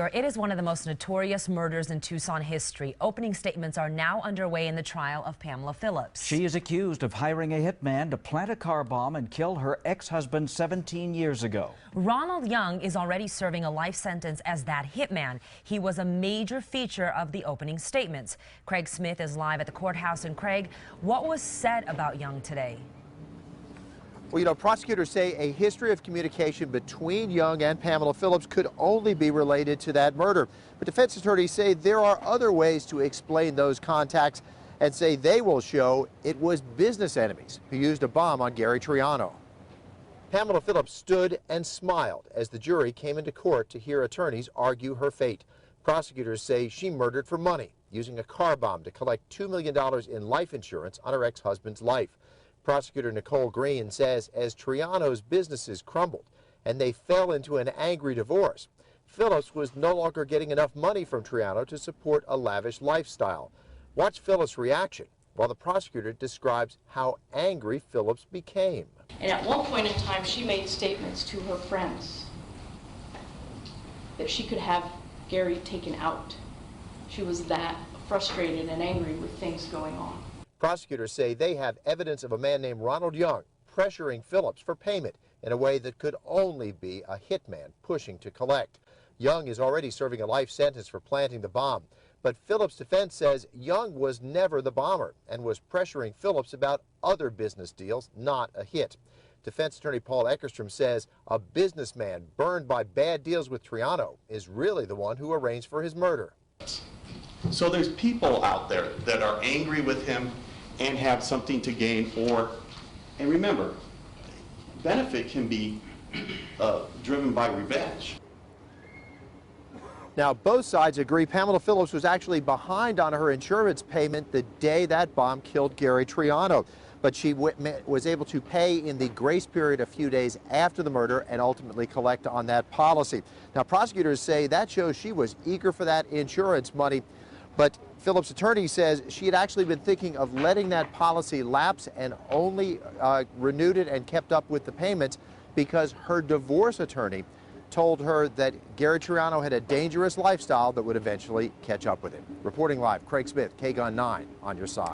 longer. It is one of the most notorious murders in Tucson history. Opening statements are now underway in the trial of Pamela Phillips. She is accused of hiring a hitman to plant a car bomb and kill her ex-husband 17 years ago. Ronald Young is already serving a life sentence as that hitman. He was a major feature of the opening statements. Craig Smith is live at the courthouse. And Craig, what was said about Young today? Well, prosecutors say a history of communication between Young and Pamela Phillips could only be related to that murder. But defense attorneys say there are other ways to explain those contacts and say they will show it was business enemies who used a bomb on Gary Triano. Pamela Phillips stood and smiled as the jury came into court to hear attorneys argue her fate. Prosecutors say she murdered for money, using a car bomb to collect $2 million in life insurance on her ex-husband's life. Prosecutor Nicole Green says as Triano's businesses crumbled and they fell into an angry divorce, Phillips was no longer getting enough money from Triano to support a lavish lifestyle. Watch Phillips' reaction while the prosecutor describes how angry Phillips became. And at one point in time, she made statements to her friends that she could have Gary taken out. She was that frustrated and angry with things going on. Prosecutors say they have evidence of a man named Ronald Young pressuring Phillips for payment in a way that could only be a hitman pushing to collect. Young is already serving a life sentence for planting the bomb, but Phillips' defense says Young was never the bomber and was pressuring Phillips about other business deals, not a hit. Defense attorney Paul Eckerstrom says a businessman burned by bad deals with Triano is really the one who arranged for his murder. So there's people out there that are angry with him and have something to gain, and remember, benefit can be driven by revenge. Now, both sides agree Pamela Phillips was actually behind on her insurance payment the day that bomb killed Gary Triano, but she was able to pay in the grace period a few days after the murder and ultimately collect on that policy. Now, prosecutors say that shows she was eager for that insurance money, but Phillips' attorney says she had actually been thinking of letting that policy lapse and only renewed it and kept up with the payments because her divorce attorney told her that Gary Triano had a dangerous lifestyle that would eventually catch up with him. Reporting live, Craig Smith, KGUN-9 on your side.